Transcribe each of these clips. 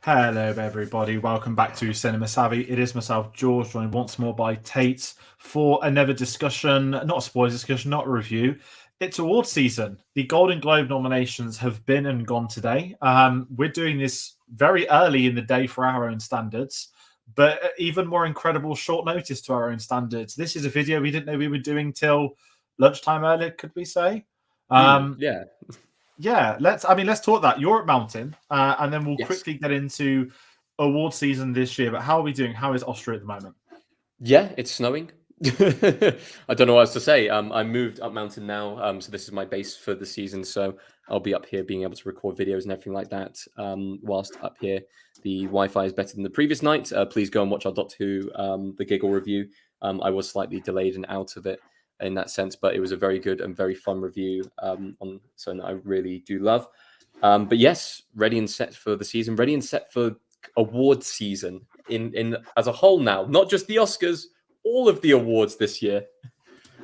Hello, everybody. Welcome back to Cinema Savvy. It is myself, George, joined once more by Tate for another discussion, not a spoilers discussion, not a review. It's award season. The Golden Globe nominations have been and gone today. We're doing this very early in the day for our own standards, but even more incredible short notice to our own standards. This is a video we didn't know we were doing till lunchtime earlier, could we say? Yeah. Yeah, let's talk that. You're at Mountain, and then we'll Yes. quickly get into award season this year. But how are we doing? How is Austria at the moment? Yeah, it's snowing. I don't know what else to say. I moved up mountain now, so this is my base for the season. So I'll be up here being able to record videos and everything like that. Whilst up here, the Wi-Fi is better than the previous night. Please go and watch our Doctor Who, the Giggle review. I was slightly delayed and out of it in that sense, but it was a very good and very fun review on something that I really do love. But yes, ready and set for the season, ready and set for award season in as a whole now, not just the Oscars, all of the awards this year.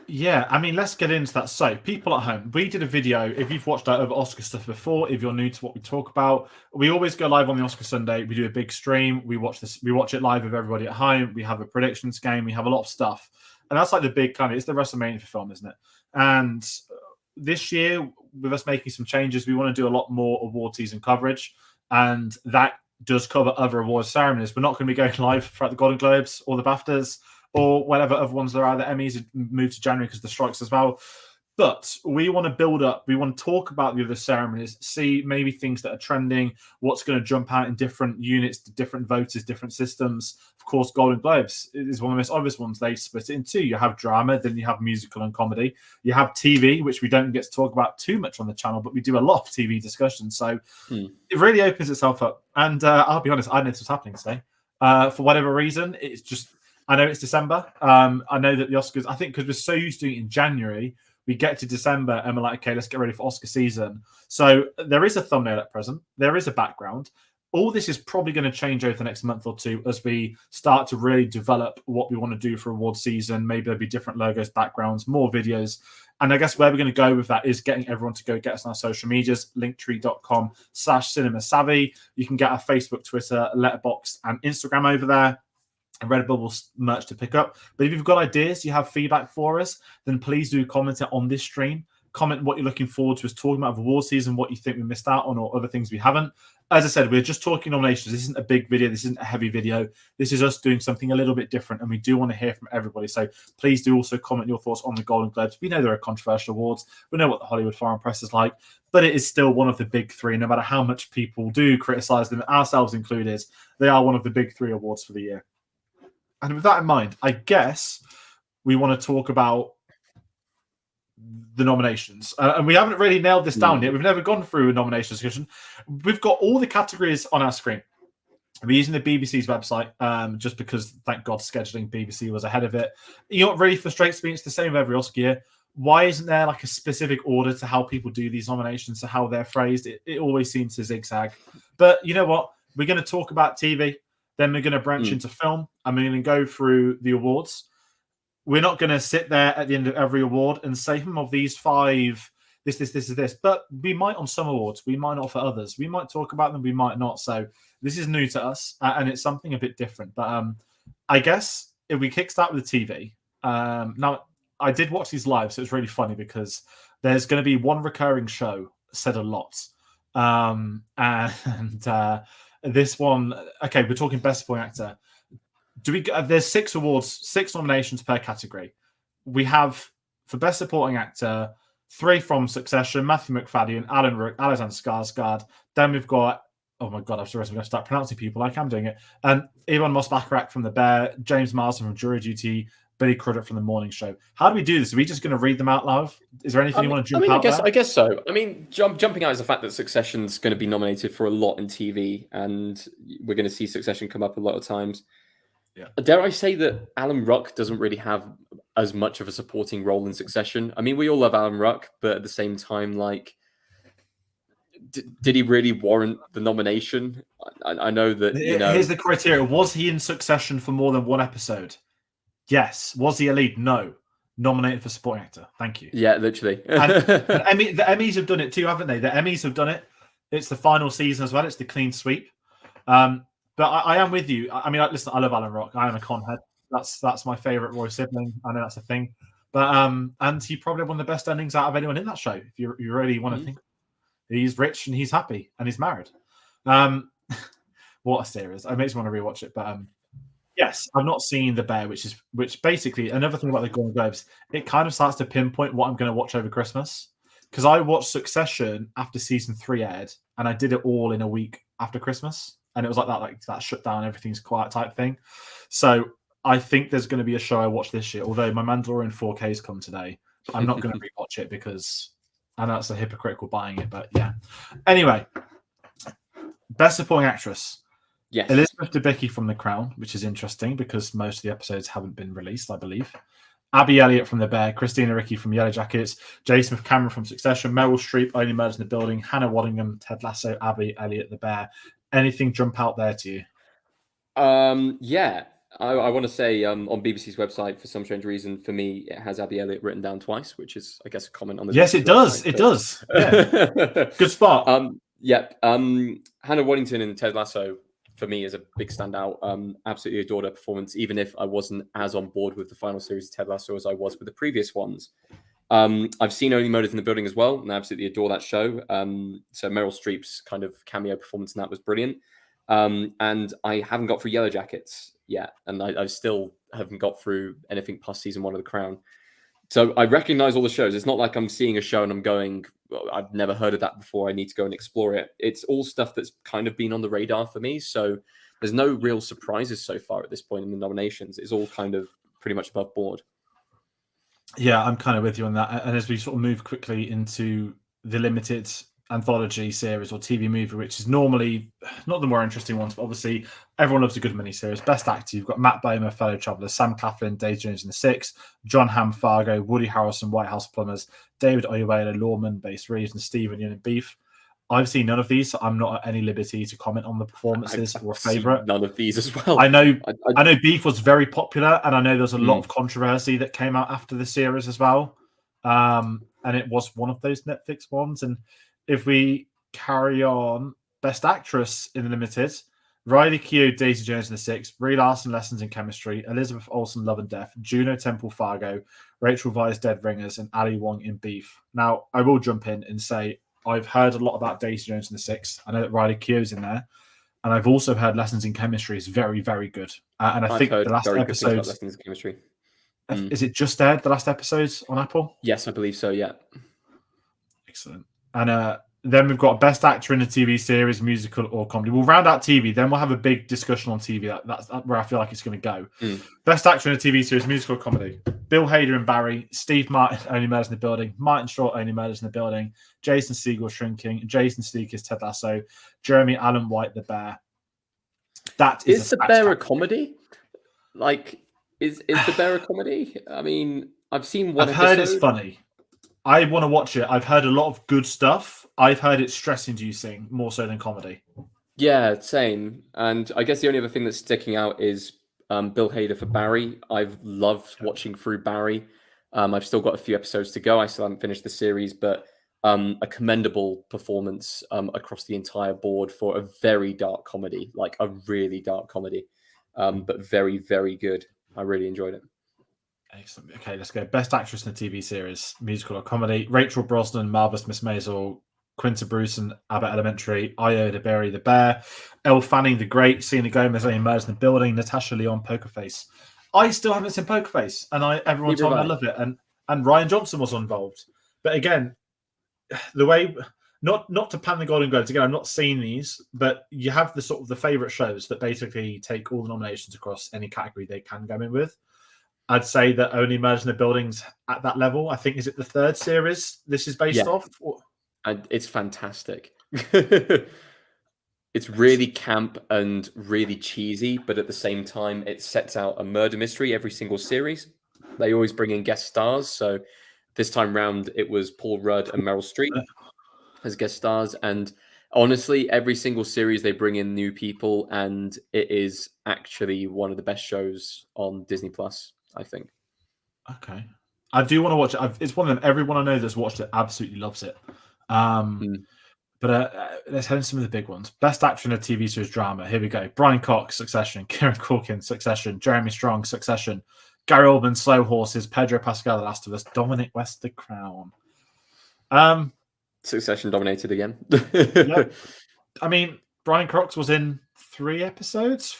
Yeah, let's get into that. So, people at home, we did a video. If you've watched our Oscar stuff before, if you're new to what we talk about, we always go live on the Oscar Sunday. We do a big stream. We watch it live with everybody at home. We have a predictions game. We have a lot of stuff. And that's like the big it's the WrestleMania for film, isn't it? And this year, with us making some changes, we want to do a lot more award season coverage. And that does cover other awards ceremonies. We're not going to be going live throughout the Golden Globes or the BAFTAs or whatever other ones there are. The Emmys moved to January because of the strikes as well. But we want to build up. We want to talk about the other ceremonies, see maybe things that are trending, what's going to jump out in different units, different voters, different systems. Of course, Golden Globes is one of the most obvious ones. They split it in two. You have drama, then you have musical and comedy. You have TV, which we don't get to talk about too much on the channel, but we do a lot of TV discussions. So it really opens itself up. And I'll be honest, I know this was happening today. For whatever reason, it's just, I know it's December. I know that the Oscars, I think because we're so used to doing it in January, we get to December and we're like, okay, let's get ready for Oscar season. So there is a thumbnail at present. There is a background. All this is probably going to change over the next month or two as we start to really develop what we want to do for award season. Maybe there'll be different logos, backgrounds, more videos. And I guess where we're going to go with that is getting everyone to go get us on our social medias, linktree.com/cinemasavvy. You can get our Facebook, Twitter, Letterboxd, and Instagram over there. And Redbubble merch to pick up. But if you've got ideas, you have feedback for us, then please do comment it on this stream. Comment what you're looking forward to us talking about award season, what you think we missed out on, or other things we haven't. As I said, we're just talking nominations. This isn't a big video. This isn't a heavy video. This is us doing something a little bit different, and we do want to hear from everybody. So please do also comment your thoughts on the Golden Globes. We know there are controversial awards. We know what the Hollywood Foreign Press is like, but it is still one of the big three. No matter how much people do criticize them, ourselves included, they are one of the big three awards for the year. And with that in mind, I guess we want to talk about the nominations. And we haven't really nailed this down yet. We've never gone through a nomination discussion. We've got all the categories on our screen. We're using the BBC's website just because, thank God, scheduling BBC was ahead of it. You know what really frustrates me? It's the same with every Oscar year. Why isn't there like a specific order to how people do these nominations, to how they're phrased? It always seems to zigzag. But you know what? We're going to talk about TV. Then we're going to branch into film, and we're going to go through the awards. We're not going to sit there at the end of every award and say, of these five, this. But we might on some awards. We might not for others. We might talk about them. We might not. So this is new to us, and it's something a bit different. But I guess if we kickstart with the TV. Now, I did watch these live, so it's really funny because there's going to be one recurring show said a lot. This one, okay, we're talking Best Supporting Actor. There's 6 awards, 6 nominations per category. We have, for Best Supporting Actor, 3 from Succession, Matthew McFadden, Alan Rook, Alexander Skarsgård. Then we've got, oh my God, I'm sorry, I'm going to start pronouncing people like I'm doing it. Ivan Moss-Bacharach from The Bear, James Marsden from Jury Duty, Billy Crudup from The Morning Show. How do we do this? Are we just going to read them out loud? Is there anything you want to jump out there? I guess so. Jumping out is the fact that Succession's going to be nominated for a lot in TV, and we're going to see Succession come up a lot of times. Yeah. Dare I say that Alan Ruck doesn't really have as much of a supporting role in Succession? I mean, we all love Alan Ruck, but at the same time, like, did he really warrant the nomination? I know that, Here's the criteria. Was he in Succession for more than one episode? Yes. Was he a lead? No. Nominated for supporting actor. Thank you. Yeah, literally. And the Emmys have done it too, haven't they? The Emmys have done it. It's the final season as well. It's the clean sweep. But I am with you. I mean, listen, I love Alan Rock. I am a conhead. That's my favorite Roy sibling. I know that's a thing. But and he probably won the best endings out of anyone in that show. If you really want to think, he's rich and he's happy and he's married. What a series! It makes me want to rewatch it. But yes, I've not seen The Bear, which basically another thing about the Golden Globes. It kind of starts to pinpoint what I'm going to watch over Christmas, because I watched Succession after season 3 aired, and I did it all in a week after Christmas, and it was like that shut down, everything's quiet type thing. So I think there's going to be a show I watch this year. Although my Mandalorian 4K's come today, I'm not going to rewatch it because I know it's a hypocritical buying it. But yeah. Anyway, best supporting actress. Yes. Elizabeth Debicki from The Crown, which is interesting because most of the episodes haven't been released, I believe. Abby Elliott from The Bear, Christina Ricci from Yellow Jackets, J. Smith Cameron from Succession, Meryl Streep, Only Murders in the Building, Hannah Waddingham, Ted Lasso, Abby Elliott, The Bear. Anything jump out there to you? Yeah. I want to say on BBC's website, for some strange reason, for me, it has Abby Elliott written down twice, which is, I guess, a comment on the. Yes, it does. It does. Yeah. Good spot. Yep. Hannah Waddingham and Ted Lasso, for me, is a big standout. Absolutely adored her performance, even if I wasn't as on board with the final series of Ted Lasso as I was with the previous ones. I've seen Only Murders in the Building as well, and I absolutely adore that show. So Meryl Streep's kind of cameo performance in that was brilliant. And I haven't got through Yellow Jackets yet, and I still haven't got through anything past season 1 of The Crown. So I recognize all the shows. It's not like I'm seeing a show and I'm going, well, I've never heard of that before, I need to go and explore it. It's all stuff that's kind of been on the radar for me. So there's no real surprises so far at this point in the nominations. It's all kind of pretty much above board. Yeah, I'm kind of with you on that. And as we sort of move quickly into the limited anthology series or TV movie, which is normally not the more interesting ones, but obviously everyone loves a good miniseries. Best actor, you've got Matt Bomer, Fellow Traveller, Sam Claflin, Daisy Jones and the Six, John Hamm, Fargo, Woody Harrelson, White House Plumbers, David Oyelowo, Lawman, Base Reeves, and Stephen Yeun in Beef. I've seen none of these, so I'm not at any liberty to comment on the performances or favourite. None of these as well. I know Beef was very popular, and I know there's a lot of controversy that came out after the series as well. And it was one of those Netflix ones. And if we carry on, Best Actress in the Limited, Riley Keough, Daisy Jones and the Six, Brie Larson, Lessons in Chemistry, Elizabeth Olsen, Love and Death, Juno Temple, Fargo, Rachel Weisz, Dead Ringers, and Ali Wong in Beef. Now, I will jump in and say I've heard a lot about Daisy Jones and the Six. I know that Riley Keough's in there. And I've also heard Lessons in Chemistry is very, very good. And I think the last episode... Lessons in Chemistry. Is it just aired, the last episodes on Apple? Yes, I believe so, yeah. Excellent. And then we've got Best Actor in a TV series, musical or comedy. We'll round out TV, then we'll have a big discussion on TV. That's where I feel like it's going to go. Best Actor in a TV series, musical or comedy. Bill Hader and Barry, Steve Martin, Only Murders in the Building, Martin Short, Only Murders in the Building, Jason Segel, Shrinking, Jason Sudeikis, Ted Lasso, Jeremy Allen White, The Bear. That is The Bear a comedy? Like, is The Bear a comedy? I mean, I've seen one episode. I've heard it's funny. I want to watch it. I've heard a lot of good stuff. I've heard it's stress-inducing more so than comedy. Yeah, same. And I guess the only other thing that's sticking out is Bill Hader for Barry. I've loved watching through Barry. I've still got a few episodes to go. I still haven't finished the series, but a commendable performance across the entire board for a very dark comedy, like a really dark comedy, but very, very good. I really enjoyed it. Excellent. Okay, let's go. Best Actress in a TV series, musical or comedy. Rachel Brosnan, Marvelous Miss Maisel, Quinta Brewson, Abbott Elementary, Io DeBerry, The Bear, Elle Fanning, The Great, Selena Gomez, Only Murders in the Building, Natasha Lyonne, Poker Face. I still haven't seen Poker Face, and everyone told me I love it, and Ryan Johnson was involved. But again, the way not to pan the Golden Globes again, I'm not seeing these, but you have the sort of the favorite shows that basically take all the nominations across any category they can go in with. I'd say that Only Murders in the Building's at that level. I think, is it the third series this is based off? And it's fantastic. It's really camp and really cheesy, but at the same time, it sets out a murder mystery every single series. They always bring in guest stars. So this time round, it was Paul Rudd and Meryl Streep as guest stars. And honestly, every single series, they bring in new people, and it is actually one of the best shows on Disney Plus, I think. Okay. I do want to watch it. It's one of them. Everyone I know that's watched it absolutely loves it. But let's head into some of the big ones. Best actor in a TV series drama. Here we go. Brian Cox, Succession. Kieran Culkin, Succession. Jeremy Strong, Succession. Gary Oldman, Slow Horses. Pedro Pascal, The Last of Us. Dominic West, The Crown. Succession dominated again. Yeah. I mean, Brian Cox was in 4 episodes.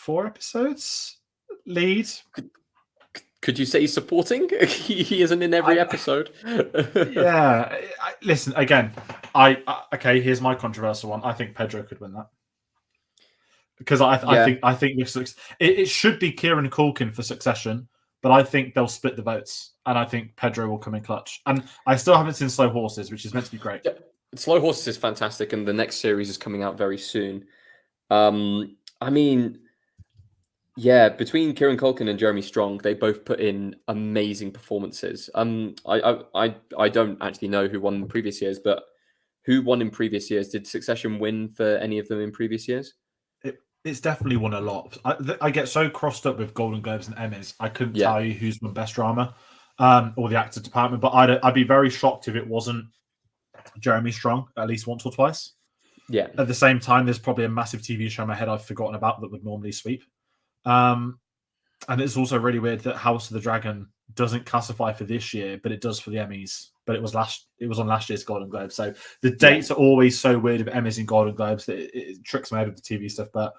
Lead. Could you say he's supporting? He isn't in every episode. Yeah. Listen, again, okay, here's my controversial one. I think Pedro could win that. Because I think it should be Kieran Culkin for Succession, but I think they'll split the votes, and I think Pedro will come in clutch. And I still haven't seen Slow Horses, which is meant to be great. Yeah. Slow Horses is fantastic, and the next series is coming out very soon. I mean, yeah, between Kieran Culkin and Jeremy Strong, they both put in amazing performances. I don't actually know who won in previous years, but who won in previous years? Did Succession win for any of them in previous years? It's definitely won a lot. I get so crossed up with Golden Globes and Emmys. I couldn't tell you who's won Best Drama or the actor department, but I'd be very shocked if it wasn't Jeremy Strong at least once or twice. Yeah. At the same time, there's probably a massive TV show in my head I've forgotten about that would normally sweep. And it's also really weird that House of the Dragon doesn't classify for this year, but it does for the Emmys. But it was on last year's Golden Globes. So the dates are always so weird with Emmys and Golden Globes that it tricks my head with the TV stuff. But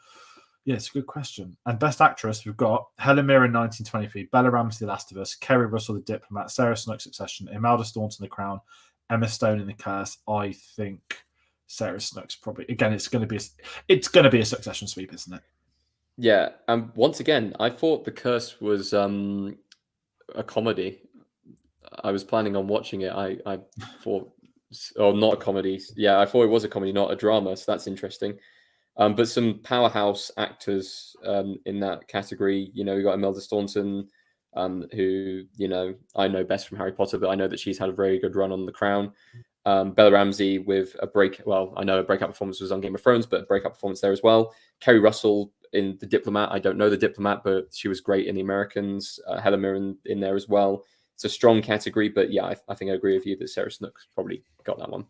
yeah, it's a good question. And Best Actress, we've got Helen Mirren, 1923, Bella Ramsey, The Last of Us, Kerry Russell, The Diplomat, Sarah Snook, Succession, Imelda Staunton, The Crown, Emma Stone in The Curse. I think Sarah Snook's probably, again, it's going to be a Succession sweep, isn't it? Yeah, and once again, I thought The Curse was a comedy. I was planning on watching it. I thought, not a comedy. Yeah, I thought it was a comedy, not a drama. So that's interesting. But some powerhouse actors in that category. You know, we got Imelda Staunton, who, you know, I know best from Harry Potter, but I know that she's had a very good run on The Crown. Bella Ramsey with I know a breakout performance was on Game of Thrones, but a breakout performance there as well. Kerry Russell in The Diplomat. I don't know The Diplomat, but she was great in The Americans. Helen Mirren in there as well. It's a strong category, but yeah, I think I agree with you that Sarah Snook's probably got that one.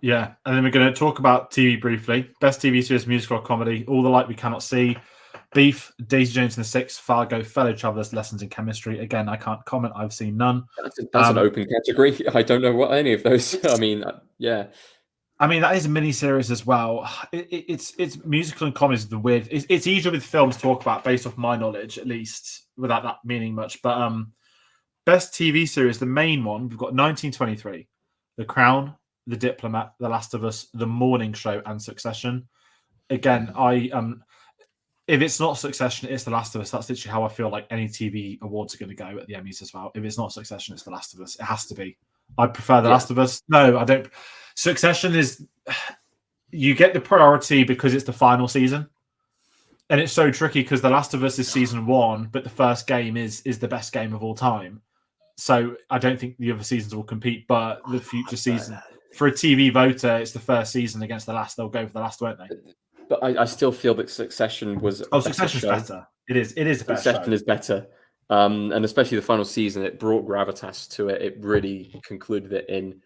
Yeah, and then we're going to talk about TV briefly. Best TV series, musical or comedy, All the Light We Cannot See, Beef, Daisy Jones and the Six, Fargo, Fellow Travelers, Lessons in Chemistry. Again, I can't comment. I've seen none. That's an open category. I don't know what any of those. I mean, yeah. I mean, that is a mini series as well. It's musical and comedy is the weird. It's easier with films to talk about based off my knowledge, at least, without that meaning much. But best TV series, the main one, we've got 1923, The Crown, The Diplomat, The Last of Us, The Morning Show, and Succession. Again, if it's not Succession, it's The Last of Us. That's literally how I feel like any TV awards are going to go at the Emmys as well. If it's not Succession, it's The Last of Us. It has to be. I prefer The Last of Us. No, I don't. Succession is, you get the priority because it's the final season. And it's so tricky because The Last of Us is season 1, but the first game is the best game of all time. So I don't think the other seasons will compete, but the future season, for a TV voter, it's the first season against the last. They'll go for the last, won't they? But I still feel that Succession was Succession's better. It is a better Succession is better. And especially the final season, it brought gravitas to it. It really concluded it in.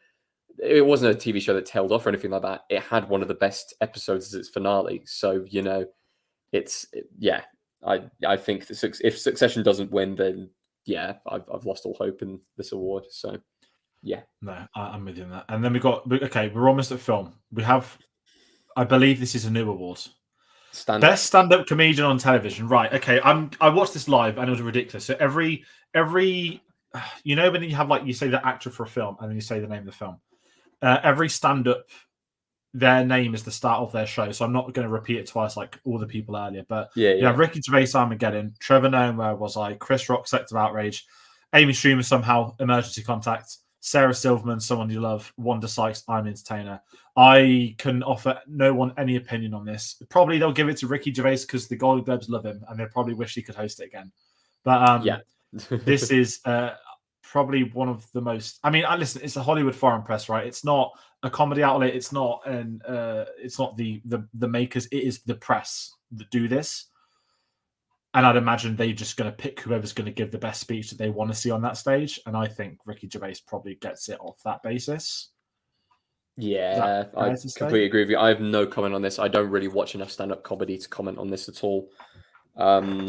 It wasn't a TV show that tailed off or anything like that. It had one of the best episodes as its finale. So, you know, I think if Succession doesn't win, then yeah, I've lost all hope in this award. So, yeah. No, I'm with you on that. And then we're almost at film. We have, I believe this is a new award. Best stand-up comedian on television. Right. Okay. I watched this live and it was ridiculous. So every, you know, when you have you say the actor for a film and then you say the name of the film, every stand-up, their name is the start of their show. So I'm not going to repeat it twice like all the people earlier, but yeah. Ricky Gervais, Armageddon, Trevor Noah, Where Was I, Chris Rock, Selective Outrage, Amy Schumer, Somehow, Emergency Contact, Sarah Silverman, Someone You Love, Wanda Sykes, I'm Entertainer. I can offer no one any opinion on this. Probably they'll give it to Ricky Gervais because the Golden Globes love him and they probably wish he could host it again. But this is probably one of the most. I mean, listen, it's a Hollywood foreign press, right? It's not a comedy outlet. It's not the makers. It is the press that do this. And I'd imagine they're just going to pick whoever's going to give the best speech that they want to see on that stage. And I think Ricky Gervais probably gets it off that basis. Yeah, I fair to say? completely agree with you. I have no comment on this. I don't really watch enough stand-up comedy to comment on this at all. So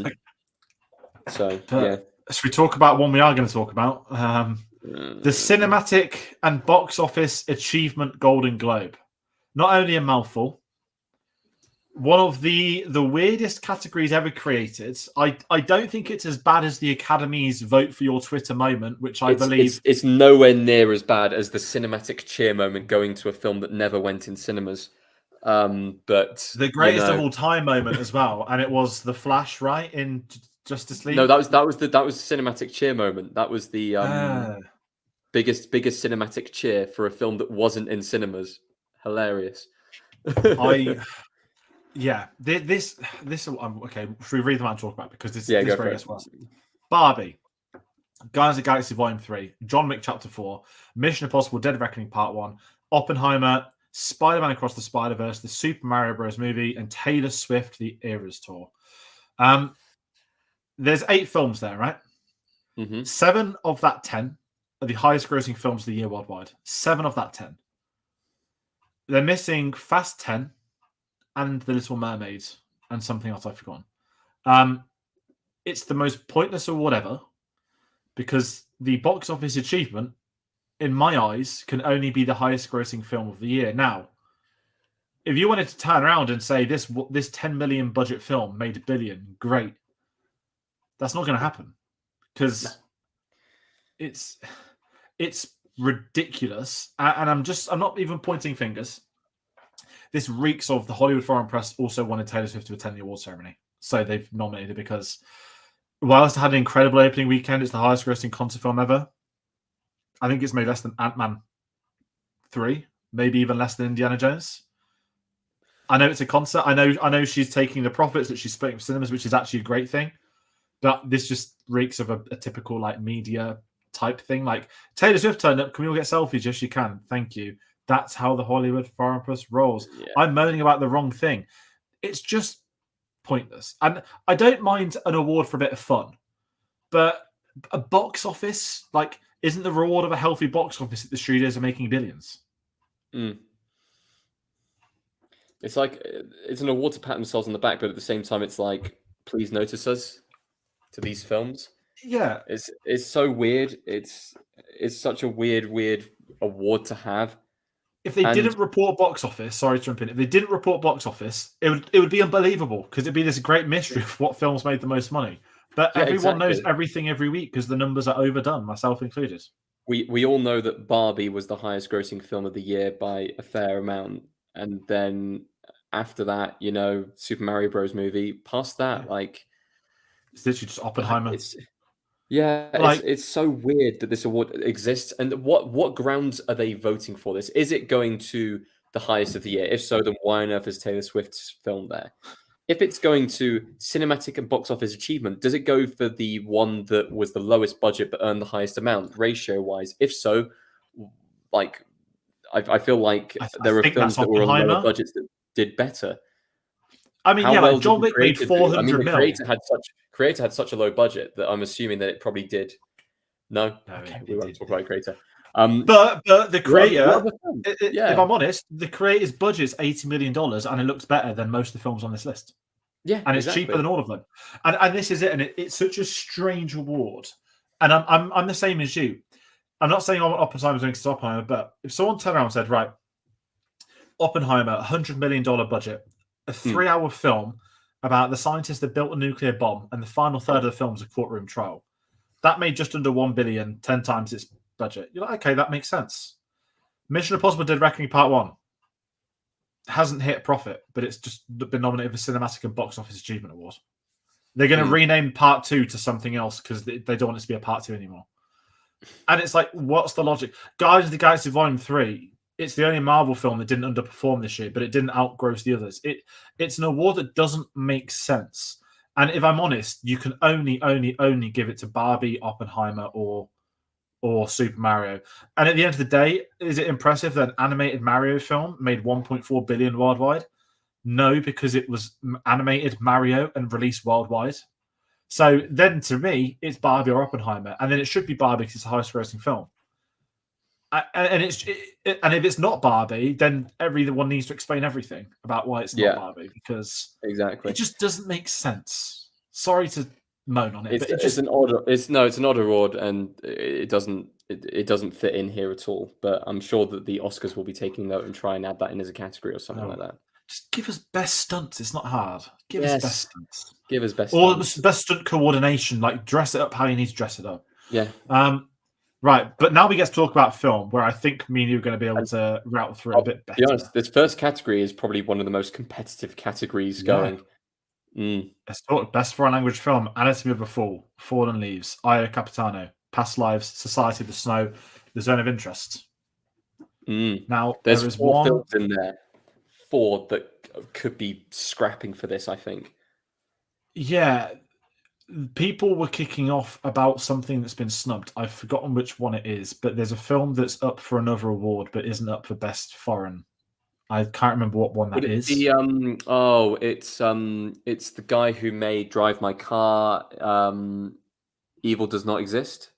yeah. But should we talk about one we are going to talk about? The Mm. Cinematic and Box Office Achievement Golden Globe. Not only a mouthful, one of the weirdest categories ever created. I don't think it's as bad as the Academy's vote for your Twitter moment, which I believe It's nowhere near as bad as the cinematic cheer moment going to a film that never went in cinemas. But the you greatest of know, all time moment as well, and it was the Flash, right, in Justice no, League. that was the cinematic cheer moment. That was the Uh, biggest cinematic cheer for a film that wasn't in cinemas. Hilarious. I yeah, this okay. Should we read them out and talk about it? Because Yeah, this go very for it. gets worse. Barbie, Guardians of the Galaxy Volume 3, John Wick Chapter 4, Mission Impossible Dead Reckoning Part 1, Oppenheimer, Spider-Man Across the Spider-Verse, the Super Mario Bros. Movie, and Taylor Swift The Eras Tour. There's 8 films there, right? Mm-hmm. 7 of that 10 are the highest grossing films of the year worldwide. 7 of that 10. They're missing Fast 10 and The Little Mermaid and something else I've forgotten. It's the most pointless award ever because the box office achievement, in my eyes, can only be the highest grossing film of the year. Now, if you wanted to turn around and say this 10 million budget film made $1 billion, great. That's not going to happen because it's ridiculous. And I'm not even pointing fingers. This reeks of the Hollywood Foreign Press also wanted Taylor Swift to attend the award ceremony. So they've nominated because whilst it had an incredible opening weekend, it's the highest grossing concert film ever. I think it's made less than Ant-Man 3, maybe even less than Indiana Jones. I know it's a concert. I know she's taking the profits that she's splitting for cinemas, which is actually a great thing. But this just reeks of a typical like media type thing. Like Taylor Swift turned up. Can we all get selfies? Yes, you can. Thank you. That's how the Hollywood Foreign Press rolls. Yeah. I'm moaning about the wrong thing. It's just pointless. And I don't mind an award for a bit of fun, but a box office, like, isn't the reward of a healthy box office that the studios are making billions? Mm. It's like it's an award to pat themselves on the back, but at the same time, it's like, please notice us to these films. Yeah. It's so weird. It's such a weird award to have. If they didn't report box office, sorry to jump in. If they didn't report box office, it would be unbelievable because it'd be this great mystery of what films made the most money. But everyone knows everything every week because the numbers are overdone, myself included. We all know that Barbie was the highest grossing film of the year by a fair amount, and then after that, you know, Super Mario Bros. Movie. Past that, like it's literally just Oppenheimer. It's so weird that this award exists. And what grounds are they voting for this? Is it going to the highest of the year? If so, then why on earth is Taylor Swift's film there? If it's going to cinematic and box office achievement, does it go for the one that was the lowest budget but earned the highest amount ratio wise? If so, like I feel like there are films that were on lower budgets that did better. I mean, like John Wick made 400 the creator had such a low budget that I'm assuming that it probably did. No, okay, we won't talk about creator. But the creator, if I'm honest, the creator's budget is $80 million, and it looks better than most of the films on this list. Yeah, and it's cheaper than all of them. And this is it. And it's such a strange award. And I'm the same as you. I'm not saying Oppenheimer's going to stop Oppenheimer, but if someone turned around and said, right, Oppenheimer, $100 million budget, a 3-hour film about the scientist that built a nuclear bomb, and the final third of the film is a courtroom trial. That made just under $1 billion, 10 times its budget. You're like, okay, that makes sense. Mission Impossible Dead Reckoning Part 1 hasn't hit profit, but it's just been nominated for Cinematic and Box Office Achievement Award. They're going to rename Part 2 to something else because they don't want it to be a Part 2 anymore. And it's like, what's the logic? Guardians of the Galaxy Volume 3, it's the only Marvel film that didn't underperform this year, but it didn't outgross the others. It's an award that doesn't make sense. And if I'm honest, you can only give it to Barbie, Oppenheimer, or Super Mario. And at the end of the day, is it impressive that an animated Mario film made $1.4 billion worldwide? No, because it was animated Mario and released worldwide. So then to me, it's Barbie or Oppenheimer. And then it should be Barbie because it's the highest grossing film. And and if it's not Barbie, then everyone needs to explain everything about why it's not Yeah, Barbie, because it exactly. just doesn't make sense. Sorry to moan on it, but it It's just an odd it's an odd award, and it doesn't fit in here at all. But I'm sure that the Oscars will be taking note and try and add that in as a category or something like oh, that. just give us best stunts. It's not hard. Give us best Yes, stunts. give us best Or stunts. best stunt coordination, like dress it up how you need to dress it up. Yeah, Right, but now we get to talk about film, where I think me and you are going to be able and to route through it a I'll bit be better. honest, this first category is probably one of the most competitive categories Yeah. going. Mm, Let's talk best foreign language film: Anatomy of a Fall, Fallen Leaves, Io Capitano, Past Lives, Society of the Snow, The Zone of Interest. mm. Now There's there is 4 one. films in there, 4 that could be scrapping for this, I think. Yeah, people were kicking off about something that's been snubbed. I've forgotten which one it is, but there's a film that's up for another award but isn't up for best foreign. I can't remember what one Would that it is. be, it's the guy who made Drive My Car, Evil Does Not Exist?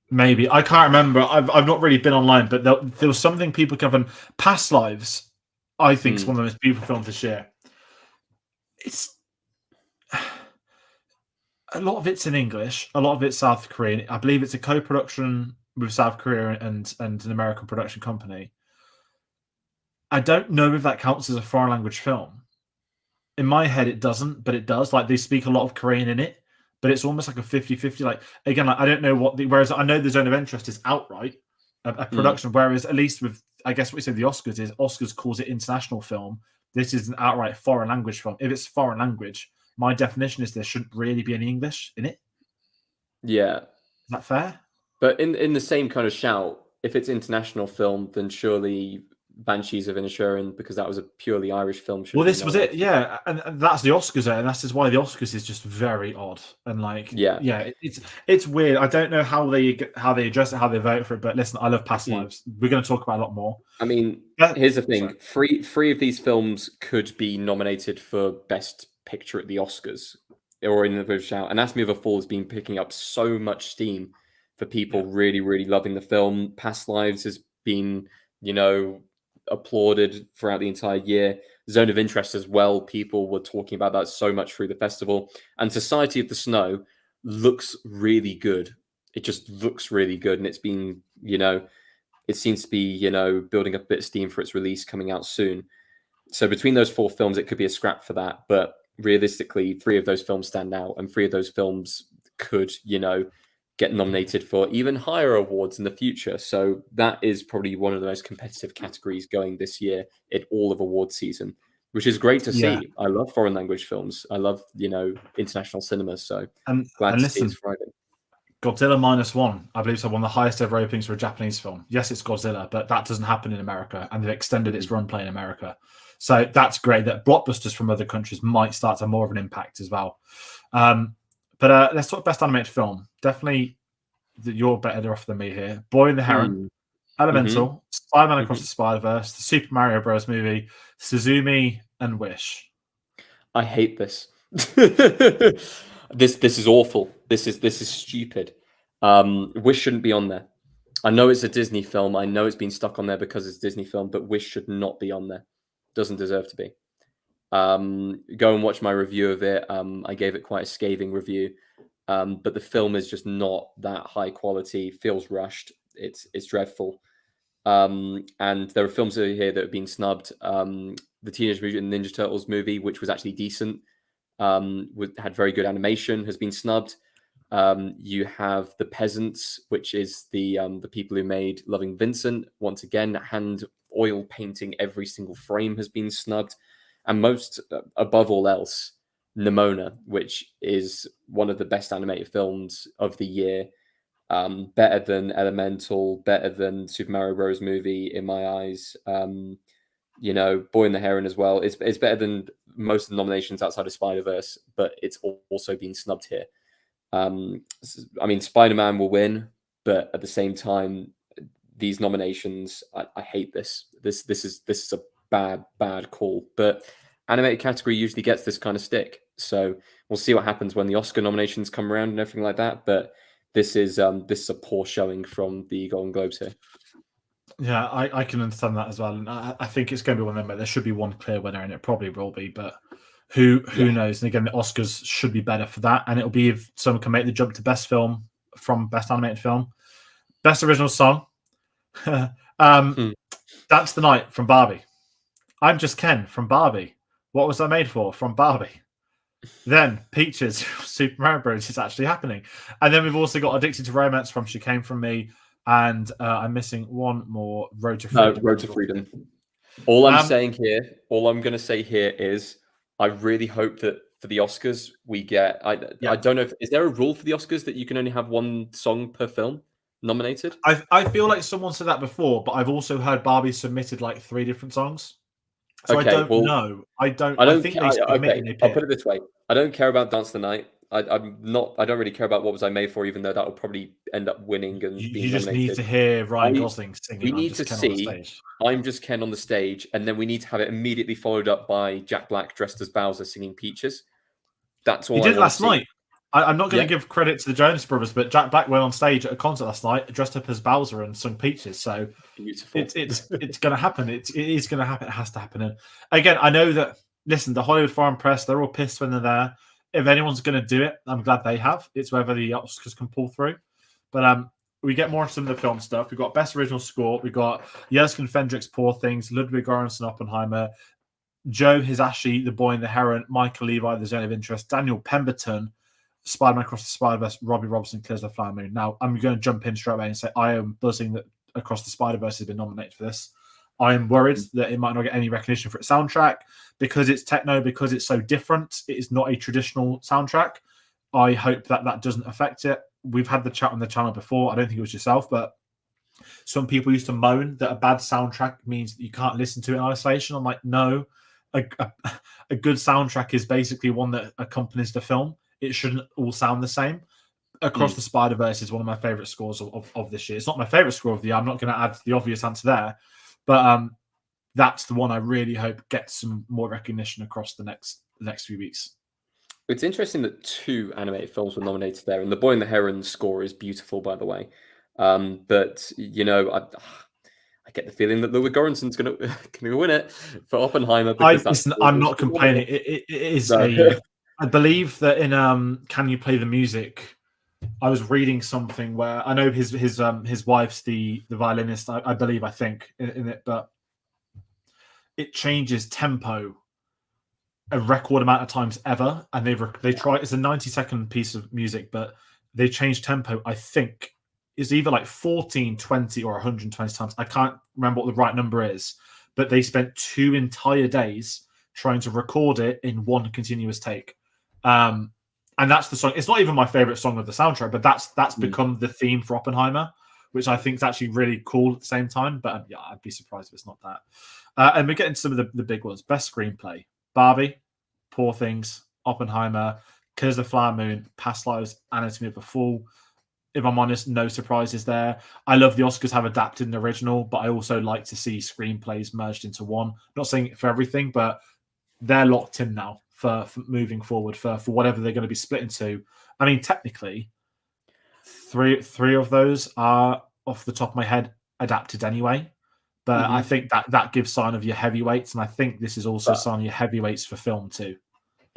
Maybe I can't remember. I've not really been online, but there was something people covering. Past Lives, I think, is Mm, one of the most beautiful films this year. It's a lot of it's in English, a lot of it's South Korean. I believe it's a co-production with South Korea and an American production company. I don't know if that counts as a foreign language film. In my head, it doesn't, but it does. Like, they speak a lot of Korean in it, but it's almost like a 50-50. Like, again, like, I don't know what the, whereas I know the Zone of Interest is outright a mm. production, whereas at least with, I guess what we said the Oscars is, Oscars calls it international film. This is an outright foreign language film. If it's foreign language, my definition is there shouldn't really be any English in it. Yeah. Is that fair? But in the same kind of shout, if it's international film, then surely Banshees of Inisherin, because that was a purely Irish film, should Well, have been this was it, nominated. yeah, and that's the Oscars, and that's just why the Oscars is just very odd, and like, Yeah. yeah, it's weird. I don't know how they address it, how they vote for it, but listen, I love Past Mm. Lives. We're going to talk about a lot more. I mean, Yeah, here's the sorry. thing: three of these films could be nominated for Best Picture at the Oscars, or in the shout. Anatomy of a Fall has been picking up so much steam for Yeah, people really, really loving the film. Past Lives has been, you know, applauded throughout the entire year. Zone of Interest as well. People were talking about that so much through the festival. And Society of the Snow looks really good. It just looks really good, and it's been, you know, it seems to be, you know, building up a bit of steam for its release coming out soon. So between those 4 films, it could be a scrap for that. But realistically, 3 of those films stand out, and 3 of those films could, you know, get nominated for even higher awards in the future. So that is probably one of the most competitive categories going this year in all of award season, which is great to yeah, see. I love foreign language films. I love, you know, international cinema. So glad and to see it's listen, thriving. Godzilla -1, I believe, is one of the highest ever openings for a Japanese film. Yes, it's Godzilla, but that doesn't happen in America, and they've extended its Mhm. run play in America. So that's great that blockbusters from other countries might start to have more of an impact as well. Um, but let's talk best animated film. Definitely, you're better off than me here. Boy and the Heron, Mm. Mhm. Elemental, Spider-Man Across Mhm. the Spider-Verse, the Super Mario Bros. Movie, Suzumi, and Wish. I hate this. This is awful. This is stupid. Wish shouldn't be on there. I know it's a Disney film. I know it's been stuck on there because it's a Disney film, but Wish should not be on there. Doesn't deserve to be. Go and watch my review of it. I gave it quite a scathing review. But the film is just not that high quality. Feels rushed. It's dreadful. And there are films over here that have been snubbed. The Teenage Mutant Ninja Turtles movie, which was actually decent, had very good animation, has been snubbed. You have The Peasants, which is the people who made Loving Vincent. Once again, hand oil painting every single frame has been snubbed, and most above all else, Nimona, which is one of the best animated films of the year. Better than Elemental, better than Super Mario Bros. Movie in my eyes. You know, Boy and the Heron as well. It's better than most of the nominations outside of Spider Verse, but it's also been snubbed here. I mean, Spider Man will win, but at the same time, these nominations, I hate this. This is a bad call. But animated category usually gets this kind of stick, so we'll see what happens when the Oscar nominations come around and everything like that. But this is a poor showing from the Golden Globes here. Yeah, I can understand that as well. And I think it's going to be one of them where there should be one clear winner, and it probably will be. But who knows? And again, the Oscars should be better for that. And it'll be if someone can make the jump to best film from best animated film, best original song. That's the Night from Barbie. I'm Just Ken from Barbie. What Was I Made For from Barbie. Then Peaches, Super Mario Bros. Is actually happening. And then we've also got Addicted to Romance from She Came From Me. And I'm missing one more, Road to Freedom. Road to Freedom. All I'm saying here, all I'm going to say here is I really hope that for the Oscars we get, I don't know, is there a rule for the Oscars that you can only have one song per film nominated? I feel like someone said that before, but I've also heard Barbie submitted like 3 different songs. So okay, I don't know. I think they submit and they pick. I'll put it this way. I don't care about Dance the Night. I don't really care about What Was I Made For, even though that will probably end up winning and being you just nominated. need to hear Ryan Gosling singing. We need to see I'm Just Ken on the stage, and then we need to have it immediately followed up by Jack Black dressed as Bowser singing Peaches. That's all he did last night. I'm not going to give credit to the Jonas Brothers, but Jack Black went on stage at a concert last night, dressed up as Bowser and sung Peaches. So beautiful. It's going to happen. It is going to happen. It has to happen. And again, I know that. Listen, the Hollywood Foreign Press, they're all pissed when they're there. If anyone's going to do it, I'm glad they have. It's whether the Oscars can pull through. But we get more into some of the film stuff. We've got Best Original Score. We've got Jerskin Fendrick's Poor Things, Ludwig Göransson Oppenheimer, Joe Hisaishi, The Boy and the Heron, Michael Levi, The Zone of Interest, Daniel Pemberton, Spider-Man Across the Spider-Verse, Robbie Robson, Killers of the Flower Moon. Now, I'm going to jump in straight away and say I am buzzing that Across the Spider-Verse has been nominated for this. I am worried that it might not get any recognition for its soundtrack because it's techno, because it's so different. It is not a traditional soundtrack. I hope that doesn't affect it. We've had the chat on the channel before. I don't think it was yourself, but some people used to moan that a bad soundtrack means that you can't listen to it in isolation. I'm like, no, a good soundtrack is basically one that accompanies the film. It shouldn't all sound the same. Across the Spider-Verse is one of my favorite scores of this year. It's not my favorite score of the year. I'm not going to add the obvious answer there. But that's the one I really hope gets some more recognition across the next few weeks. It's interesting that 2 animated films were nominated there, and The Boy and the Heron score is beautiful, by the way. But I get the feeling that Ludwig Göransson's going to win it for Oppenheimer. I'm not complaining. It is I believe that in Can You Play the Music? I was reading something where I know his wife's the violinist. I think in it, but it changes tempo a record amount of times ever, and they try. It's a 90-second piece of music, but they change tempo. I think is either like 14, 20, or 120 times. I can't remember what the right number is, but they spent 2 entire days trying to record it in one continuous take. And that's the song. It's not even my favorite song of the soundtrack, but that's become the theme for Oppenheimer, which I think is actually really cool at the same time. But yeah, I'd be surprised if it's not that. And we get into some of the big ones. Best screenplay: Barbie, Poor Things, Oppenheimer, Killers of the Flower Moon, Past Lives, Anatomy of a Fall. If I'm honest, no surprises there. I love the Oscars have adapted an original, but I also like to see screenplays merged into one. Not saying for everything, but they're locked in now for moving forward for whatever they're going to be split into. I mean, technically, three of those are, off the top of my head, adapted anyway. But I think that gives sign of your heavyweights, and I think this is also a sign of your heavyweights for film too.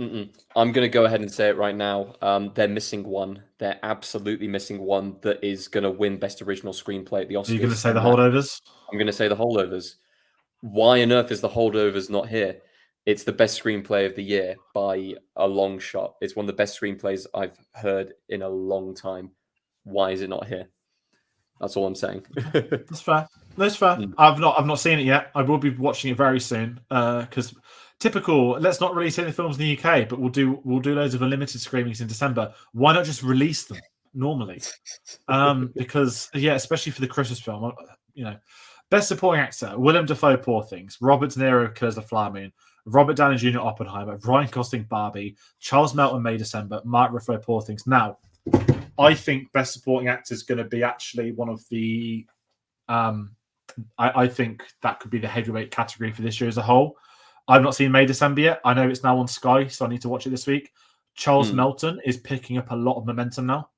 I'm going to go ahead and say it right now. They're missing one. They're absolutely missing one that is going to win Best Original Screenplay at the Oscars. Are you going to say The Holdovers? I'm going to say The Holdovers. Why on earth is The Holdovers not here? It's the best screenplay of the year by a long shot. It's one of the best screenplays I've heard in a long time. Why is it not here? That's all I'm saying. That's fair. That's fair. I've not seen it yet. I will be watching it very soon. Because typical. Let's not release any films in the UK, but we'll do loads of unlimited screenings in December. Why not just release them normally? Because especially for the Christmas film, Best Supporting Actor: Willem Dafoe, Poor Things; Robert De Niro, Killers of the Flower Moon; Robert Downey Jr., Oppenheimer; Ryan Gosling, Barbie; Charles Melton, May December; Mark Ruffalo, Poor Things. Now, I think Best Supporting Actor is going to be actually one of the. I think that could be the heavyweight category for this year as a whole. I've not seen May December yet. I know it's now on Sky, so I need to watch it this week. Charles Melton is picking up a lot of momentum now.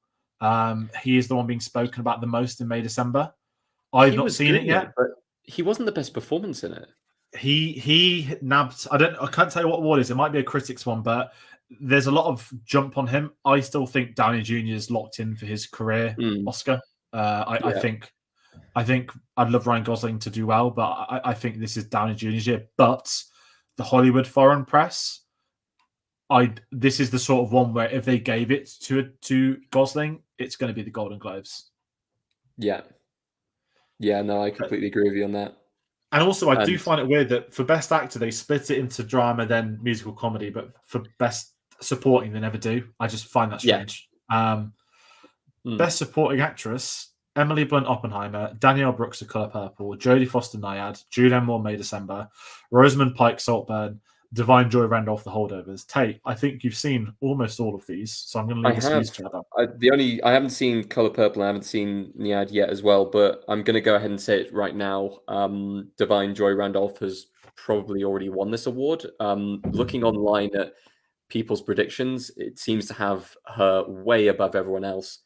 He is the one being spoken about the most in May, December. I've not seen it yet, but he wasn't the best performance in it. He nabbed. I can't tell you what award it is. It might be a critics one, but there's a lot of jump on him. I still think Downey Jr. is locked in for his career Oscar. I think I'd love Ryan Gosling to do well, but I think this is Downey Jr.'s year. But the Hollywood foreign press, this is the sort of one where if they gave it to Gosling, it's going to be the Golden Globes. Yeah. Yeah, no, I completely agree with you on that. And also, I do find it weird that for Best Actor, they split it into drama, then musical comedy, but for Best Supporting, they never do. I just find that strange. Best Supporting Actress, Emily Blunt Oppenheimer, Danielle Brooks of Colour Purple, Jodie Foster Nyad, Julianne Moore May December, Rosamund Pike Saltburn, Divine Joy Randolph The Holdovers. Tate, I think you've seen almost all of these, so I'm going to leave this to you to chat about. I haven't seen Colour Purple, I haven't seen Nyad yet as well, but I'm going to go ahead and say it right now. Divine Joy Randolph has probably already won this award. Looking online at people's predictions, it seems to have her way above everyone else.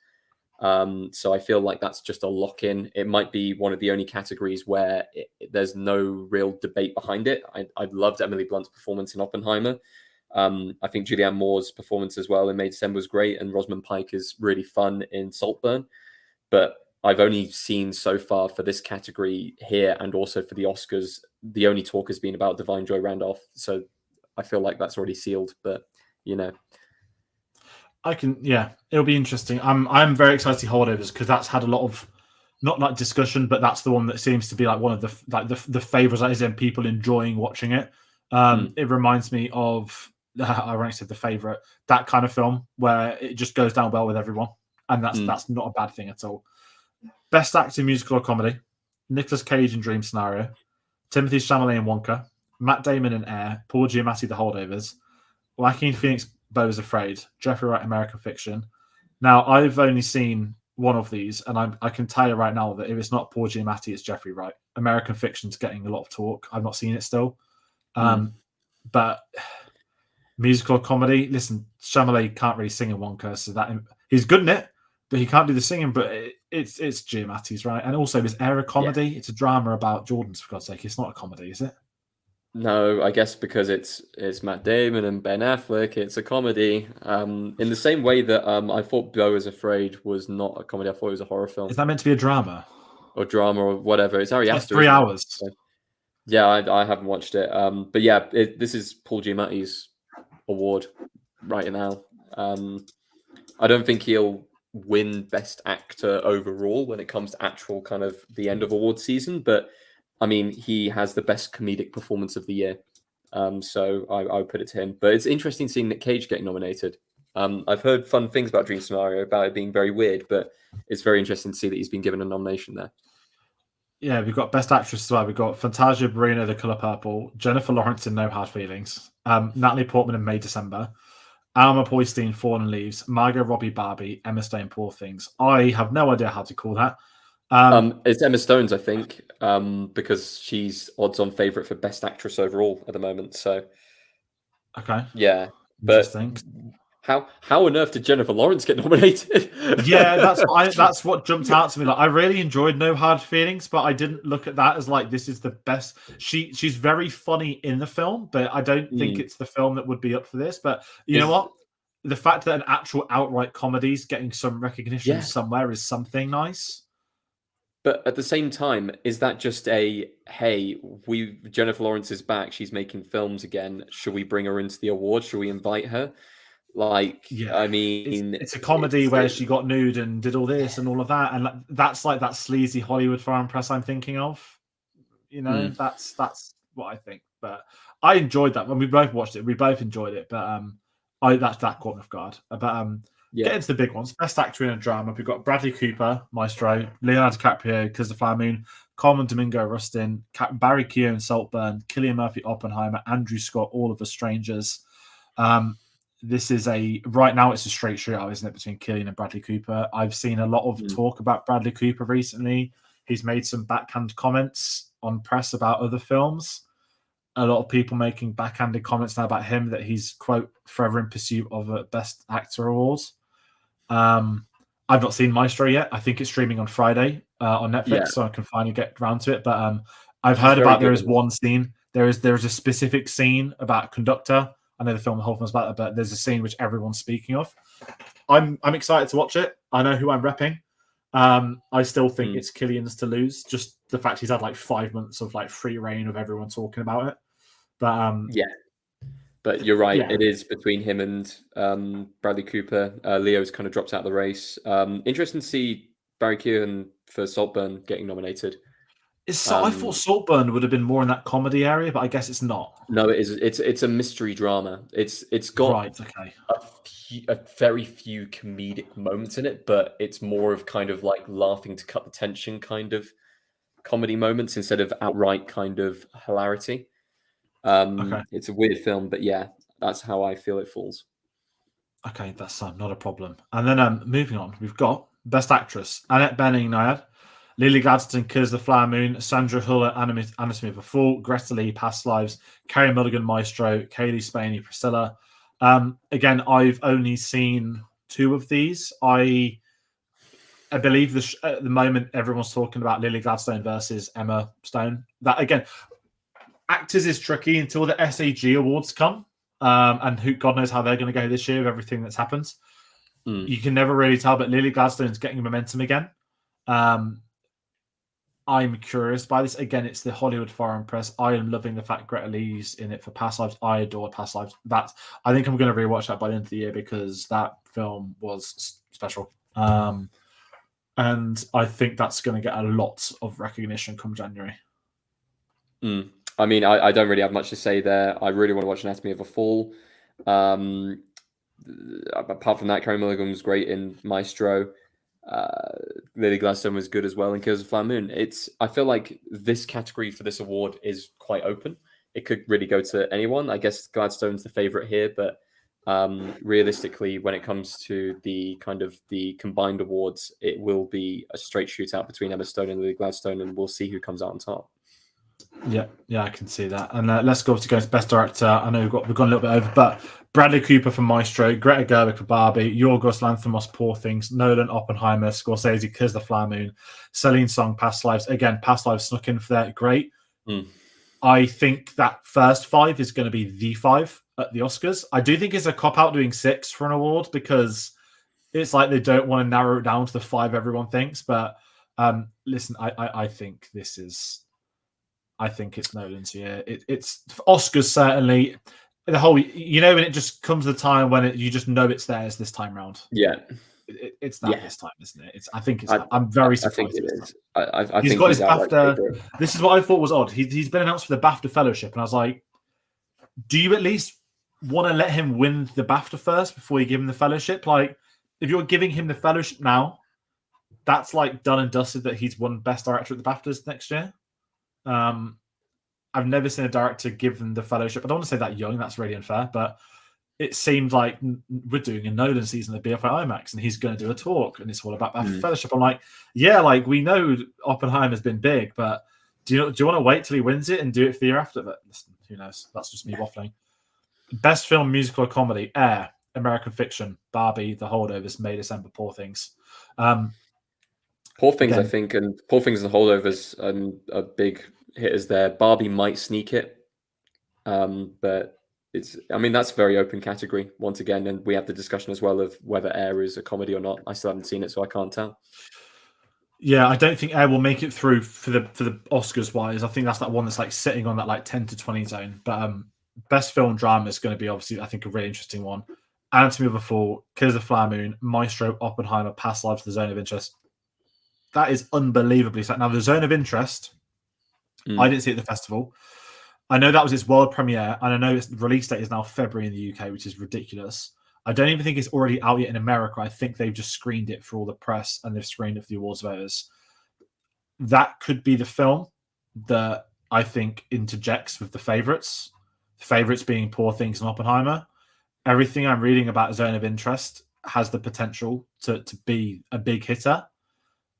So I feel like that's just a lock-in. It might be one of the only categories where there's no real debate behind it. I loved Emily Blunt's performance in Oppenheimer. I think Julianne Moore's performance as well in May December was great, and Rosamund Pike is really fun in Saltburn. But I've only seen so far for this category here, and also for the Oscars, the only talk has been about Divine Joy Randolph. So I feel like that's already sealed. But it'll be interesting. I'm very excited to see Holdovers because that's had a lot of not like discussion, but that's the one that seems to be like one of the favorites that is in people enjoying watching it. It reminds me of I ranked it the favorite, that kind of film where it just goes down well with everyone, and that's not a bad thing at all. Best Actor Musical or Comedy: Nicolas Cage in Dream Scenario, Timothée Chalamet in Wonka, Matt Damon in Air, Paul Giamatti The Holdovers, Joaquin Phoenix Beau is Afraid, Jeffrey Wright American Fiction. Now, I've only seen one of these, and I can tell you right now that if it's not Paul Giamatti, it's Jeffrey Wright. American Fiction's getting a lot of talk. I've not seen it still. But musical comedy, listen, Chalamet can't really sing in Wonka, so that he's good in it, but he can't do the singing. But it's Giamatti's, right? And also, it's a comedy. Yeah. It's a drama about Jordans, for God's sake. It's not a comedy, is it? No, I guess because it's Matt Damon and Ben Affleck, it's a comedy. In the same way that I thought Beau is Afraid was not a comedy. I thought it was a horror film. Is that meant to be a drama? Or drama or whatever. It's Ari Aster. 3 hours. So, yeah, I haven't watched it. But yeah, this is Paul Giamatti's award right now. I don't think he'll win Best Actor overall when it comes to actual kind of the end of award season, but I mean, he has the best comedic performance of the year. So I would put it to him. But it's interesting seeing Nick Cage getting nominated. I've heard fun things about Dream Scenario, about it being very weird, but it's very interesting to see that he's been given a nomination there. Yeah, we've got Best Actress as well. We've got Fantasia Barrino, The Colour Purple, Jennifer Lawrence in No Hard Feelings, Natalie Portman in May December, Alma Poystein, Fallen Leaves, Margot Robbie Barbie, Emma Stone Poor Things. I have no idea how to call that. It's Emma Stone's, I think, because she's odds-on favourite for Best Actress overall at the moment. So, okay, yeah, but how on earth did Jennifer Lawrence get nominated? Yeah, that's what jumped out to me. Like, I really enjoyed No Hard Feelings, but I didn't look at that as like this is the best. She's very funny in the film, but I don't think it's the film that would be up for this. But you know what? The fact that an actual outright comedy is getting some recognition somewhere is something nice. But at the same time, is that just hey, Jennifer Lawrence is back, she's making films again, should we bring her into the award? Should we invite her? Like, yeah, I mean, it's a comedy where she got nude and did all this and all of that, and that's like that sleazy Hollywood foreign press I'm thinking of. You know, that's what I think. But I enjoyed that when we both watched it. We both enjoyed it, but that caught me off guard. But get into the big ones. Best Actor in a Drama. We've got Bradley Cooper, Maestro, Leonardo DiCaprio, Because the Flower Moon, Carmen Domingo, Rustin, Barry Keoghan, Saltburn, Cillian Murphy, Oppenheimer, Andrew Scott, All of Us Strangers. This is right now it's a straight shootout, isn't it, between Cillian and Bradley Cooper? I've seen a lot of talk about Bradley Cooper recently. He's made some backhand comments on press about other films. A lot of people making backhanded comments now about him that he's, quote, forever in pursuit of a Best Actor awards. I've not seen Maestro yet. I think it's streaming on Friday on Netflix, Yeah, so I can finally get around to it. But I've he's heard very about there good is in it. one scene. There is a specific scene about conductor. I know the film the whole film's about that, but there's a scene which everyone's speaking of. I'm excited to watch it. I know who I'm repping. I still think it's Killian's to lose. Just the fact he's had like 5 months of like free reign of everyone talking about it. But Yeah, but you're right. yeah, It is between him and Bradley Cooper. Leo's kind of dropped out of the race. Interesting to see Barry Keoghan for Saltburn getting nominated. I thought Saltburn would have been more in that comedy area, but I guess it's not. No, it is. It's a mystery drama. It's got Right. Okay. a very few comedic moments in it, but it's more of kind of like laughing to cut the tension kind of comedy moments instead of outright kind of hilarity. Okay. It's a weird film, but yeah, that's how I feel it falls. Okay, that's not a problem. And then moving on, we've got Best Actress: Annette Bening, Nyad, Lily Gladstone, Kiss the Flower Moon, Sandra Huller, Anna Smith, A Fool, Greta Lee, Past Lives, Carrie Mulligan, Maestro, Kaylee Spaney, Priscilla. Again, I've only seen 2 of these. I believe at the moment everyone's talking about Lily Gladstone versus Emma Stone. That again, actors is tricky until the SAG awards come. And who God knows how they're going to go this year with everything that's happened. You can never really tell, but Lily Gladstone's getting momentum again. I'm curious by this. Again, it's the Hollywood Foreign Press. I am loving the fact Greta Lee's in it for Past Lives. I adore Past Lives. I think I'm going to rewatch that by the end of the year because that film was special. And I think that's going to get a lot of recognition come January. I mean, I don't really have much to say there. I really want to watch Anatomy of a Fall. Apart from that, Carey Mulligan was great in Maestro. Lily Gladstone was good as well in Kills of Flower Moon. I feel like this category for this award is quite open. It could really go to anyone. I guess Gladstone's the favorite here, but realistically, when it comes to the kind of the combined awards, it will be a straight shootout between Emma Stone and Lily Gladstone, and we'll see who comes out on top. Yeah, I can see that. And let's go to Best Director. I know we've gone a little bit over, but Bradley Cooper for Maestro, Greta Gerwig for Barbie, Yorgos Lanthimos, Poor Things, Nolan, Oppenheimer, Scorsese, Kiss the Flower Moon, Celine Song, Past Lives. Again, Past Lives snuck in for that. Great. I think that first 5 is going to be the 5 at the Oscars. I do think it's a cop-out doing 6 for an award because it's like they don't want to narrow it down to the 5 everyone thinks. But listen, I think this is... I think it's Nolan's year. It's Oscars certainly. The whole, when it just comes to the time when you just know it's theirs this time round. Yeah, it's that this time, isn't it? I think it's. I'm very surprised. I think it is. I he's think got he's his BAFTA. This is what I thought was odd. He's been announced for the BAFTA Fellowship, and I was like, do you at least want to let him win the BAFTA first before you give him the fellowship? Like, if you're giving him the fellowship now, that's like done and dusted that he's won Best Director at the BAFTAs next year. I've never seen a director given the fellowship. I don't want to say that young, that's really unfair, but it seemed like we're doing a Nolan season at BFI IMAX and he's going to do a talk and it's all about BAFTA fellowship. I'm like, yeah, like we know Oppenheimer's been big, but do you want to wait till he wins it and do it for the year after? But listen, who knows? That's just me waffling. Best film, musical or comedy: Air, American Fiction, Barbie, The Holdovers, May December, Poor Things. Poor Things, again, I think, and Poor Things and Holdovers are big hitters there. Barbie might sneak it, but that's a very open category once again, and we have the discussion as well of whether Air is a comedy or not. I still haven't seen it, so I can't tell. Yeah, I don't think Air will make it through for the Oscars wise. I think that's that one that's like sitting on that like 10 to 20 zone. But best film drama is going to be obviously, I think, a really interesting one. Anatomy of a Fall, Killers of the Flower Moon, Maestro, Oppenheimer, Past Lives, The Zone of Interest. That is unbelievably sad. Now, The Zone of Interest, I didn't see it at the festival. I know that was its world premiere, and I know its release date is now February in the UK, which is ridiculous. I don't even think it's already out yet in America. I think they've just screened it for all the press and they've screened it for the awards voters. That could be the film that I think interjects with the favourites. The favourites being Poor Things and Oppenheimer. Everything I'm reading about Zone of Interest has the potential to be a big hitter.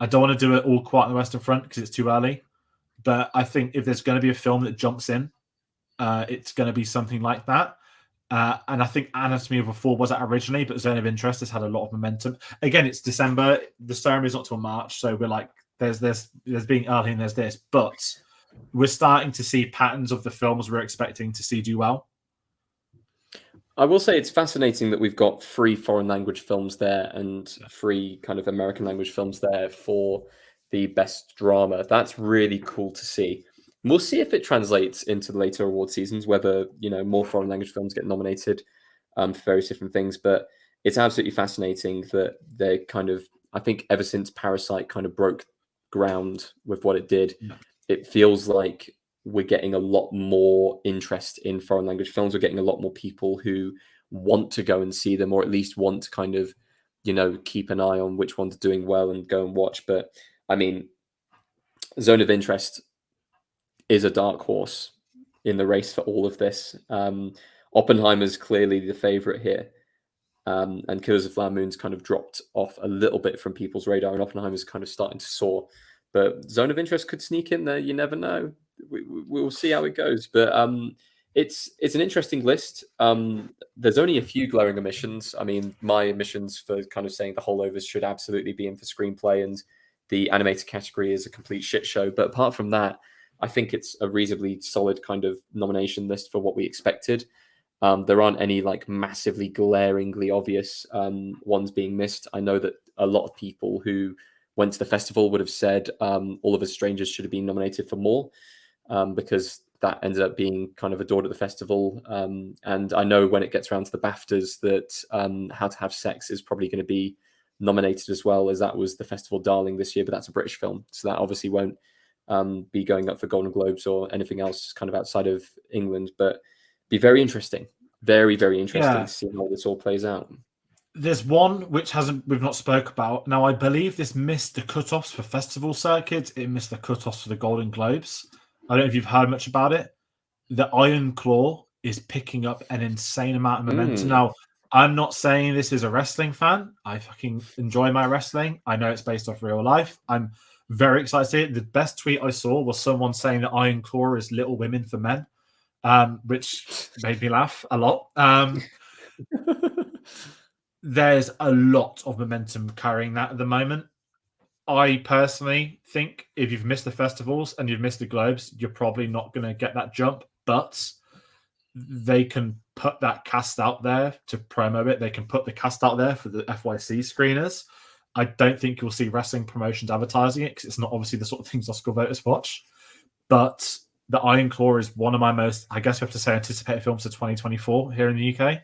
I don't want to do it all Quiet on the Western Front because it's too early. But I think if there's going to be a film that jumps in, it's going to be something like that. And I think Anatomy of a Fall was that originally, but Zone of Interest has had a lot of momentum. Again, it's December. The ceremony's not till March, so we're like, there's being early and there's this, but we're starting to see patterns of the films we're expecting to see do well. I will say it's fascinating that we've got 3 foreign language films there and 3 kind of American language films there for the best drama. That's really cool to see. We'll see if it translates into the later award seasons, whether, you know, more foreign language films get nominated for various different things. But it's absolutely fascinating that they kind of, I think ever since Parasite kind of broke ground with what it did, Yeah. it feels like we're getting a lot more interest in foreign language films. We're getting a lot more people who want to go and see them, or at least want to kind of, you know, keep an eye on which ones are doing well and go and watch. But I mean, Zone of Interest is a dark horse in the race for all of this. Oppenheimer's clearly the favorite here. And Killers of the Flower Moon's kind of dropped off a little bit from people's radar, and Oppenheimer's kind of starting to soar. But Zone of Interest could sneak in there. You never know. We'll see how it goes. But it's an interesting list. There's only a few glaring omissions. I mean, my omissions for kind of saying the holdovers should absolutely be in for screenplay, and the animated category is a complete shit show. But apart from that, I think it's a reasonably solid kind of nomination list for what we expected. There aren't any like massively glaringly obvious ones being missed. I know that a lot of people who went to the festival would have said All of Us Strangers should have been nominated for more because that ended up being kind of adored at the festival. And I know when it gets around to the BAFTAs that How to Have Sex is probably going to be nominated as well, as that was the festival darling this year, but that's a British film. So that obviously won't be going up for Golden Globes or anything else kind of outside of England. But be very interesting. Very, very interesting to see how this all plays out. There's one which we've not spoke about. Now, I believe this missed the cutoffs for festival circuits. It missed the cutoffs for the Golden Globes. I don't know if you've heard much about it. The Iron Claw is picking up an insane amount of momentum. Now, I'm not saying this is a wrestling fan. I fucking enjoy my wrestling. I know it's based off real life. I'm very excited to see it. The best tweet I saw was someone saying that Iron Claw is Little Women for Men. Which made me laugh a lot. There's a lot of momentum carrying that at the moment. I personally think if you've missed the festivals and you've missed the Globes, you're probably not going to get that jump, but they can put that cast out there to promo it. They can put the cast out there for the FYC screeners. I don't think you'll see wrestling promotions advertising it because it's not obviously the sort of things Oscar voters watch, but the Iron Claw is one of my most, I guess we have to say, anticipated films for 2024 here in the UK.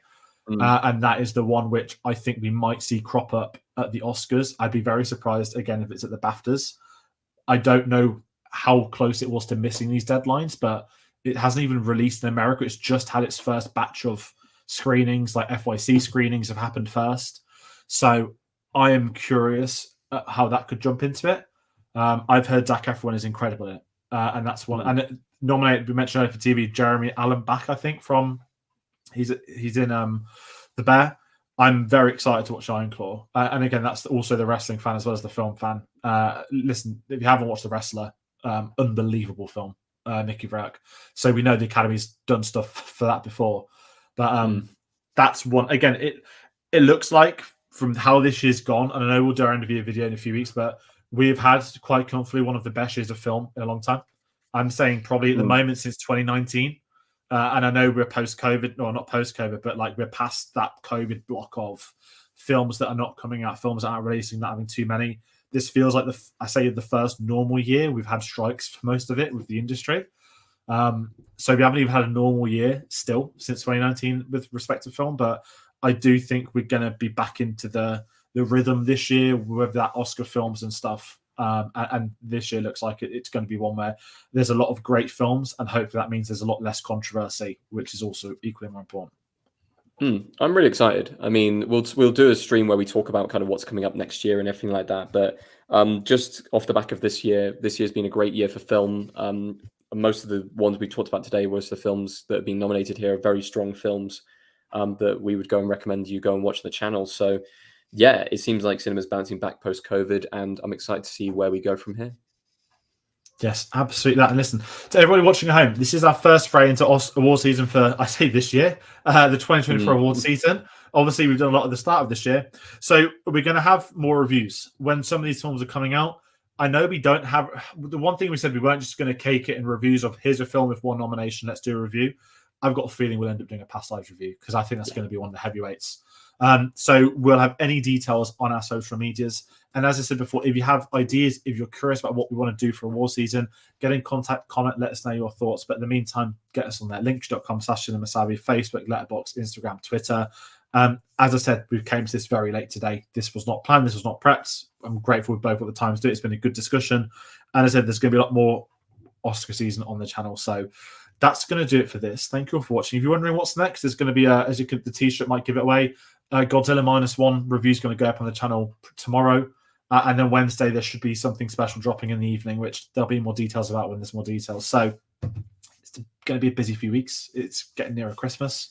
And that is the one which I think we might see crop up at the Oscars. I'd be very surprised, again, if it's at the BAFTAs. I don't know how close it was to missing these deadlines, but it hasn't even released in America. It's just had its first batch of screenings, like FYC screenings have happened first. So I am curious at how that could jump into it. I've heard Zac Efron is incredible in it. And that's one. And it, nominated, we mentioned earlier for TV, Jeremy Allen Bach, I think, from he's in The Bear. I'm very excited to watch Iron Claw. And again, that's also the wrestling fan as well as the film fan. Listen, if you haven't watched The Wrestler, unbelievable film, Nicky Vrack. So we know the Academy's done stuff for that before. But that's one. Again, it looks like from how this year's gone, and I know we'll do our end of year video in a few weeks, but we've had quite comfortably one of the best years of film in a long time. I'm saying probably at the moment since 2019. And I know we're post-COVID, or not post-COVID, but like we're past that COVID block of films that are not coming out, films that aren't releasing, not having too many. This feels like the first normal year. We've had strikes for most of it with the industry. So we haven't even had a normal year still since 2019 with respect to film. But I do think we're going to be back into the rhythm this year with that Oscar films and stuff. And this year looks like it's going to be one where there's a lot of great films, and hopefully that means there's a lot less controversy, which is also equally more important. I'm really excited. I mean, we'll do a stream where we talk about kind of what's coming up next year and everything like that. But just off the back of this year's been a great year for film. Most of the ones we talked about today was the films that have been nominated here are very strong films that we would go and recommend you go and watch on the channel. So yeah, it seems like cinema's bouncing back post-COVID, and I'm excited to see where we go from here. Yes, absolutely that. And listen, to everybody watching at home, this is our first foray into award season for, I say this year, the 2024 award season. Obviously, we've done a lot at the start of this year. So we're going to have more reviews when some of these films are coming out. I know we don't have... The one thing we said, we weren't just going to cake it in reviews of here's a film with one nomination, let's do a review. I've got a feeling we'll end up doing a past lives review because I think that's going to be one of the heavyweights. So we'll have any details on our social medias. And as I said before, if you have ideas, if you're curious about what we want to do for award season, get in contact, comment, let us know your thoughts. But in the meantime, get us on there. Linktree.com/cinemasabi, Facebook, Letterboxd, Instagram, Twitter. As I said, we came to this very late today. This was not planned. This was not prepped. I'm grateful with both at the times. It's been a good discussion. And as I said, there's going to be a lot more Oscar season on the channel. So that's going to do it for this. Thank you all for watching. If you're wondering what's next, there's going to be, the t-shirt might give it away. Godzilla -1 review is going to go up on the channel tomorrow. And then Wednesday, there should be something special dropping in the evening, which there'll be more details about when there's more details. So it's going to be a busy few weeks. It's getting nearer Christmas.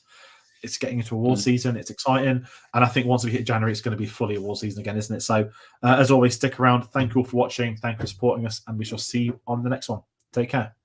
It's getting into award season. It's exciting. And I think once we hit January, it's going to be fully award season again, isn't it? So as always, stick around. Thank you all for watching. Thank you for supporting us. And we shall see you on the next one. Take care.